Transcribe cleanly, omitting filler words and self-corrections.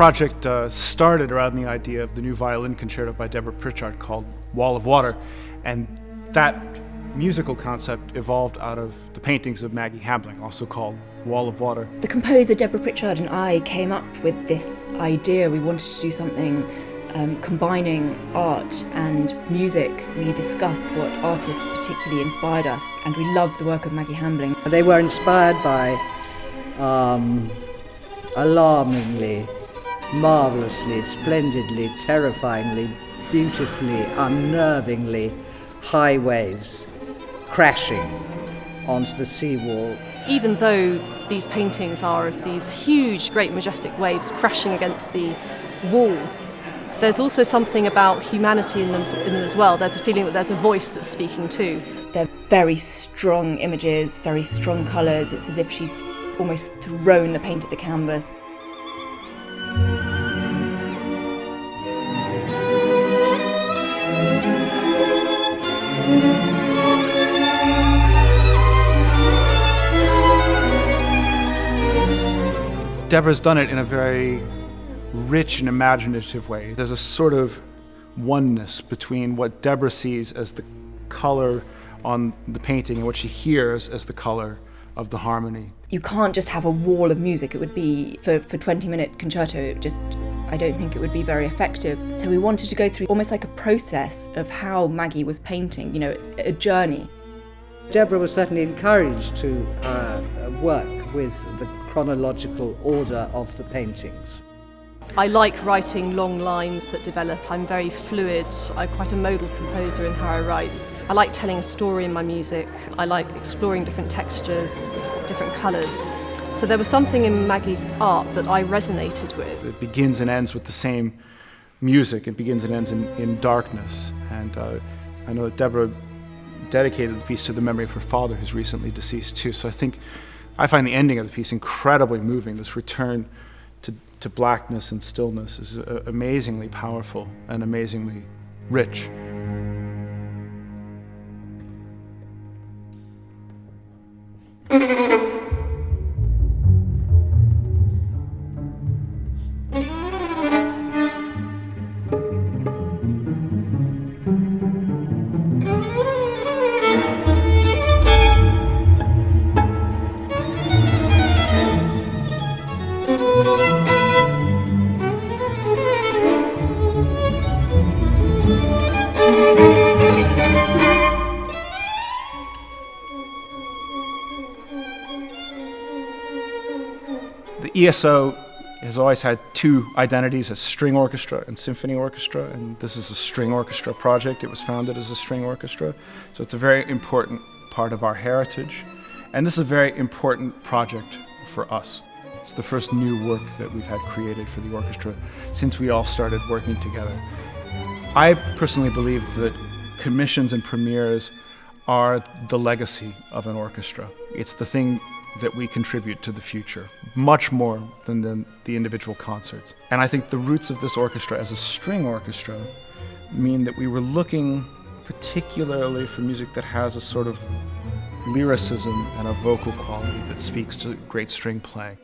project started around the idea of the new violin concerto by Deborah Pritchard called Wall of Water, and that musical concept evolved out of the paintings of Maggi Hambling, also called Wall of Water. The composer Deborah Pritchard and I came up with this idea. We wanted to do something combining art and music. We discussed what artists particularly inspired us, and we loved the work of Maggi Hambling. They were inspired by alarmingly, marvellously, splendidly, terrifyingly, beautifully, unnervingly high waves crashing onto the seawall. Even though these paintings are of these huge, great, majestic waves crashing against the wall, there's also something about humanity in them as well. There's a feeling that there's a voice that's speaking too. They're very strong images, very strong colours. It's as if she's almost thrown the paint at the canvas. Deborah's done it in a very rich and imaginative way. There's a sort of oneness between what Deborah sees as the color on the painting and what she hears as the color of the harmony. You can't just have a wall of music. It would be, for 20-minute concerto, I don't think it would be very effective. So we wanted to go through almost like a process of how Maggi was painting, a journey. Deborah was certainly encouraged to work with the chronological order of the paintings. I like writing long lines that develop. I'm very fluid. I'm quite a modal composer in how I write. I like telling a story in my music. I like exploring different textures, different colours. So there was something in Maggi's art that I resonated with. It begins and ends with the same music. It begins and ends in darkness. And I know that Deborah dedicated the piece to the memory of her father, who's recently deceased too. So I find the ending of the piece incredibly moving. This return to blackness and stillness is amazingly powerful and amazingly rich. The ESO has always had two identities, a string orchestra and symphony orchestra, and this is a string orchestra project. It was founded as a string orchestra, so it's a very important part of our heritage, and this is a very important project for us. It's the first new work that we've had created for the orchestra since we all started working together. I personally believe that commissions and premieres are the legacy of an orchestra. It's the thing that we contribute to the future, much more than the individual concerts. And I think the roots of this orchestra as a string orchestra mean that we were looking particularly for music that has a sort of lyricism and a vocal quality that speaks to great string playing.